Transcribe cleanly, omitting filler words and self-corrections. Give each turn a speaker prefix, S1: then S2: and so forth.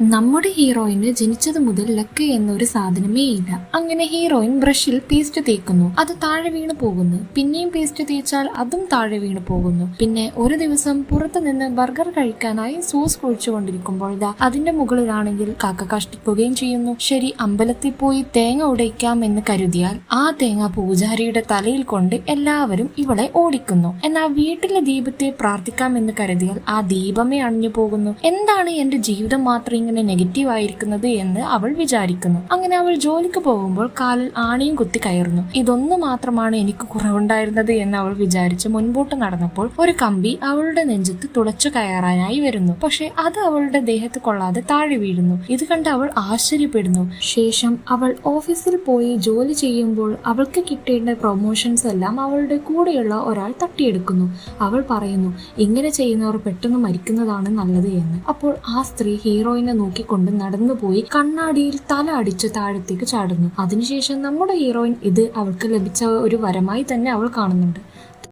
S1: നമ്മുടെ ഹീറോയിന് ജനിച്ചത് മുതൽ ലക്ക് എന്നൊരു സാധനമേ ഇല്ല. അങ്ങനെ ഹീറോയിൻ ബ്രഷിൽ പേസ്റ്റ് തേക്കുന്നു, അത് താഴെ വീണ് പോകുന്നു. പിന്നെയും പേസ്റ്റ് തേച്ചാൽ അതും താഴെ വീണ് പോകുന്നു. പിന്നെ ഒരു ദിവസം പുറത്തു നിന്ന് ബർഗർ കഴിക്കാനായി സോസ് കുഴിച്ചുകൊണ്ടിരിക്കുമ്പോൾ അതിന്റെ മുകളിലാണെങ്കിൽ കാക്ക കഷ്ടിക്കുകയും ചെയ്യുന്നു. ശരി, അമ്പലത്തിൽ പോയി തേങ്ങ ഉടയ്ക്കാം എന്ന് കരുതിയാൽ ആ തേങ്ങ പൂജാരിയുടെ തലയിൽ കൊണ്ട് എല്ലാവരും ഇവളെ ഓടിക്കുന്നു. എന്നാൽ വീട്ടിലെ ദീപത്തെ പ്രാർത്ഥിക്കാമെന്ന് കരുതിയാൽ ആ ദീപമേ അണിഞ്ഞു പോകുന്നു. എന്താണ് എന്റെ ജീവിതം മാത്രം ഇങ്ങനെ നെഗറ്റീവ് ആയിരിക്കുന്നത് എന്ന് അവൾ വിചാരിക്കുന്നു. അങ്ങനെ അവൾ ജോലിക്ക് പോകുമ്പോൾ കാലിൽ ആണിയും കുത്തി കയറുന്നു. ഇതൊന്നു മാത്രമാണ് എനിക്ക് കുറവുണ്ടായിരുന്നത് എന്ന് അവൾ വിചാരിച്ച് മുൻപോട്ട് നടന്നപ്പോൾ ഒരു കമ്പി അവളുടെ നെഞ്ചത്ത് തുളച്ചു കയറാനായി വരുന്നു. പക്ഷെ അത് അവളുടെ ദേഹത്ത് കൊള്ളാതെ താഴെ വീഴുന്നു. ഇത് കണ്ട് അവൾ ആശ്ചര്യപ്പെടുന്നു. ശേഷം അവൾ ഓഫീസിൽ പോയി ജോലി ചെയ്യുമ്പോൾ അവൾക്ക് കിട്ടേണ്ട പ്രൊമോഷൻസ് എല്ലാം അവളുടെ കൂടെയുള്ള ഒരാൾ തട്ടിയെടുക്കുന്നു. അവൾ പറയുന്നു, ഇങ്ങനെ ചെയ്യുന്നവർ പെട്ടെന്ന് മരിക്കുന്നതാണ് നല്ലത് എന്ന്. അപ്പോൾ ആ സ്ത്രീ ഹീറോയിനെ നോക്കിക്കൊണ്ട് നടന്നുപോയി കണ്ണാടിയിൽ തല അടിച്ച് താഴത്തേക്ക് ചാടുന്നു. അതിനുശേഷം നമ്മുടെ ഹീറോയിൻ ഇത് അവൾക്ക് ലഭിച്ച ഒരു വരമായി തന്നെ അവൾ കാണുന്നുണ്ട്.